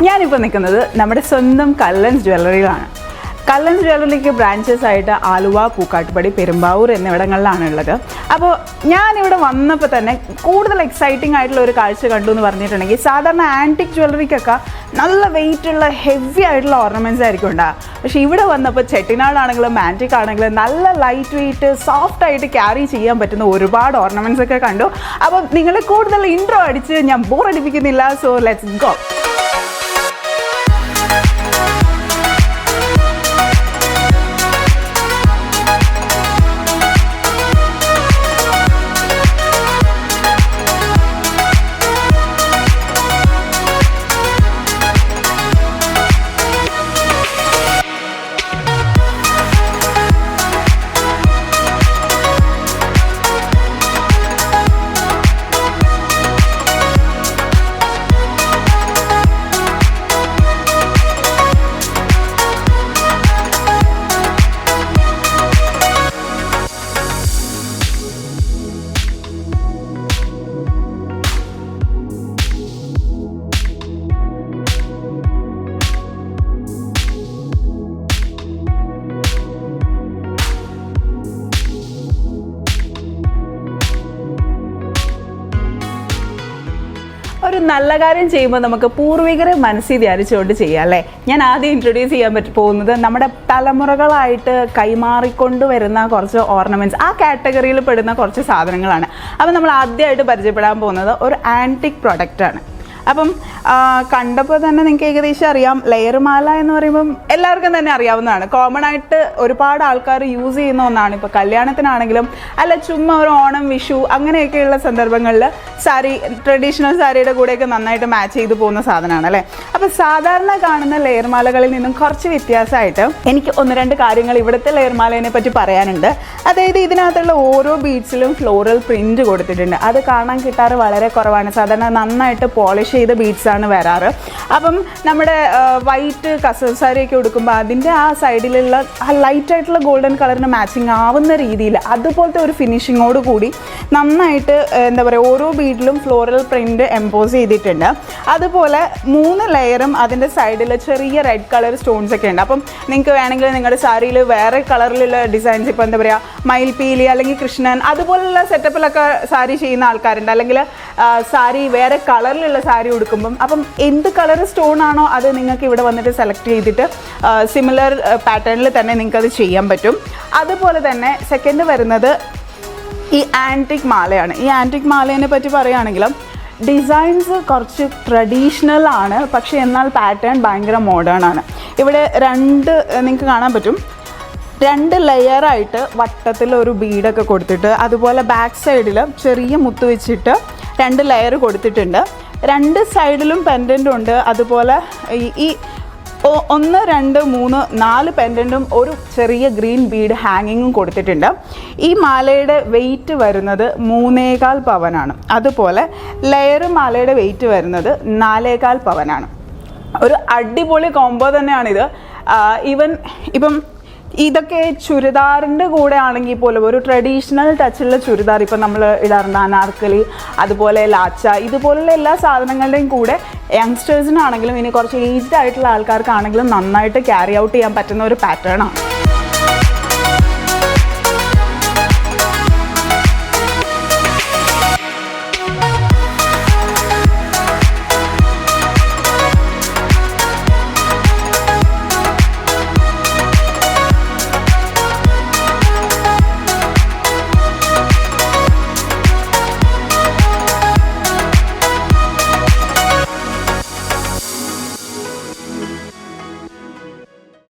ഞാനിപ്പോൾ നിൽക്കുന്നത് നമ്മുടെ സ്വന്തം കല്ലൻസ് ജ്വല്ലറിയിലാണ്. കല്ലൻസ് ജ്വല്ലറിക്ക് ബ്രാഞ്ചസ് ആയിട്ട് ആലുവ, പൂക്കാട്ടുപടി, പെരുമ്പാവൂർ എന്നിവിടങ്ങളിലാണ് ഉള്ളത്. അപ്പോൾ ഞാനിവിടെ വന്നപ്പോൾ തന്നെ കൂടുതൽ എക്സൈറ്റിംഗ് ആയിട്ടുള്ള ഒരു കാഴ്ച കണ്ടു എന്ന് പറഞ്ഞിട്ടുണ്ടെങ്കിൽ, സാധാരണ ആൻറ്റിക് ജ്വല്ലറിക്കൊക്കെ നല്ല വെയിറ്റുള്ള ഹെവി ആയിട്ടുള്ള ഓർണമെൻറ്റ്സ് ആയിരിക്കും ഉണ്ടാകുക. പക്ഷേ ഇവിടെ വന്നപ്പോൾ ചെട്ടിനാടാണെങ്കിലും ആൻറ്റിക് ആണെങ്കിലും നല്ല ലൈറ്റ് വെയിറ്റ് സോഫ്റ്റ് ആയിട്ട് ക്യാരി ചെയ്യാൻ പറ്റുന്ന ഒരുപാട് ഓർണമെൻറ്റ്സ് ഒക്കെ കണ്ടു. അപ്പോൾ നിങ്ങളെ കൂടുതൽ ഇൻട്രോ അടിച്ച് ഞാൻ ബോറടിപ്പിക്കുന്നില്ല. So let's go. ഒരു നല്ല കാര്യം ചെയ്യുമ്പോൾ നമുക്ക് പൂർവികരെ മനസ്സിൽ ധ്യാനിച്ചുകൊണ്ട് ചെയ്യാം അല്ലേ. ഞാൻ ആദ്യം ഇൻട്രൊഡ്യൂസ് ചെയ്യാൻ പോകുന്നത് നമ്മുടെ തലമുറകളായിട്ട് കൈമാറിക്കൊണ്ട് വരുന്ന കുറച്ച് ഓർണമെൻറ്റ്സ്, ആ കാറ്റഗറിയിൽ പെടുന്ന കുറച്ച് സാധനങ്ങളാണ്. അപ്പം നമ്മൾ ആദ്യമായിട്ട് പരിചയപ്പെടാൻ പോകുന്നത് ഒരു ആൻറ്റിക് പ്രൊഡക്റ്റാണ്. അപ്പം കണ്ടപ്പോൾ തന്നെ നിങ്ങൾക്ക് ഏകദേശം അറിയാം, ലെയർ മാല എന്ന് പറയുമ്പം എല്ലാവർക്കും തന്നെ അറിയാവുന്നതാണ്. കോമൺ ആയിട്ട് ഒരുപാട് ആൾക്കാർ യൂസ് ചെയ്യുന്ന ഒന്നാണ്. ഇപ്പോൾ കല്യാണത്തിനാണെങ്കിലും അല്ല ചുമ്മാ ഒരു ഓണം, വിഷു അങ്ങനെയൊക്കെയുള്ള സന്ദർഭങ്ങളിൽ സാരി, ട്രഡീഷണൽ സാരിയുടെ കൂടെയൊക്കെ നന്നായിട്ട് മാച്ച് ചെയ്ത് പോകുന്ന സാധനമാണ് അല്ലേ. അപ്പോൾ സാധാരണ കാണുന്ന ലെയർ മാലകളിൽ നിന്നും കുറച്ച് വ്യത്യാസമായിട്ട് എനിക്ക് ഒന്ന് രണ്ട് കാര്യങ്ങൾ ഇവിടുത്തെ ലെയർ മാലേനെ പറ്റി പറയാനുണ്ട്. അതായത് ഇതിനകത്തുള്ള ഓരോ ബീഡ്സിലും ഫ്ലോറൽ പ്രിൻറ്റ് കൊടുത്തിട്ടുണ്ട്. അത് കാണാൻ കിട്ടാറ് വളരെ കുറവാണ്. സാധാരണ നന്നായിട്ട് പോളിഷ് ചെയ്ത ബീഡ്സാണ് വരാറ്. അപ്പം നമ്മുടെ വൈറ്റ് കസവ് സാരിയൊക്കെ ഉടുക്കുമ്പോൾ അതിൻ്റെ ആ സൈഡിലുള്ള ആ ലൈറ്റായിട്ടുള്ള ഗോൾഡൻ കളറിന് മാച്ചിങ് ആവുന്ന രീതിയിൽ അതുപോലത്തെ ഒരു ഫിനിഷിങ്ങോട് കൂടി നന്നായിട്ട് എന്താ പറയുക, ഓരോ ബീഡിലും ഫ്ലോറൽ പ്രിൻറ്റ് എംപോസ് ചെയ്തിട്ടുണ്ട്. അതുപോലെ 3 ലെയറും അതിൻ്റെ സൈഡിൽ ചെറിയ റെഡ് കളർ സ്റ്റോൺസ് ഒക്കെ ഉണ്ട്. അപ്പം നിങ്ങൾക്ക് വേണമെങ്കിൽ നിങ്ങളുടെ സാരിയിൽ വേറെ കളറിലുള്ള ഡിസൈൻസ്, ഇപ്പോൾ എന്താ പറയുക, മയിൽപീലി അല്ലെങ്കിൽ കൃഷ്ണൻ അതുപോലുള്ള സെറ്റപ്പിലൊക്കെ സാരി ചെയ്യുന്ന ആൾക്കാരുണ്ട്. അല്ലെങ്കിൽ സാരി വേറെ കളറിലുള്ള സാരി ഉടുക്കുമ്പം അപ്പം എന്ത് കളർ സ്റ്റോൺ ആണോ അത് നിങ്ങൾക്ക് ഇവിടെ വന്നിട്ട് സെലക്ട് ചെയ്തിട്ട് സിമിലർ പാറ്റേണിൽ തന്നെ നിങ്ങൾക്കത് ചെയ്യാൻ പറ്റും. അതുപോലെ തന്നെ സെക്കൻഡ് വരുന്നത് ഈ ആൻറ്റിക് മാലയാണ്. ഈ ആൻറ്റിക് മാലേനെ പറ്റി പറയുകയാണെങ്കിലും ഡിസൈൻസ് കുറച്ച് ട്രഡീഷണൽ ആണ്, പക്ഷേ എന്നാൽ പാറ്റേൺ ഭയങ്കര മോഡേൺ ആണ്. ഇവിടെ നിങ്ങൾക്ക് കാണാൻ പറ്റും, 2 ലെയറായിട്ട് വട്ടത്തിൽ ഒരു ബീഡൊക്കെ കൊടുത്തിട്ട്, അതുപോലെ ബാക്ക് സൈഡിൽ ചെറിയ മുത്ത് വെച്ചിട്ട് 2 ലെയർ കൊടുത്തിട്ടുണ്ട്. 2 സൈഡിലും പെൻഡൻ്റ് ഉണ്ട്. അതുപോലെ ഈ 1, 2, 3, 4 പെൻഡൻറ്റും ഒരു ചെറിയ ഗ്രീൻ ബീഡ് ഹാങ്ങിങ്ങും കൊടുത്തിട്ടുണ്ട്. ഈ മാലയുടെ വെയിറ്റ് വരുന്നത് 3.25 പവനാണ്. അതുപോലെ ലെയർ മാലയുടെ വെയിറ്റ് വരുന്നത് 4.25 പവനാണ്. ഒരു അടിപൊളി കോംബോ തന്നെയാണിത്. ഇപ്പം ഇതൊക്കെ ചുരിദാറിൻ്റെ കൂടെ ആണെങ്കിൽ പോലും ഒരു ട്രഡീഷണൽ ടച്ചുള്ള ചുരിദാർ, ഇപ്പം നമ്മൾ ഇടാറുണ്ട് അനാർക്കലി, അതുപോലെ ലാച്ച, ഇതുപോലുള്ള എല്ലാ സാധനങ്ങളുടെയും കൂടെ യങ്സ്റ്റേഴ്സിനാണെങ്കിലും ഇനി കുറച്ച് ഏജ്ഡ് ആയിട്ടുള്ള ആൾക്കാർക്കാണെങ്കിലും നന്നായിട്ട് ക്യാരി ഔട്ട് ചെയ്യാൻ പറ്റുന്ന ഒരു പാറ്റേൺ ആണ്.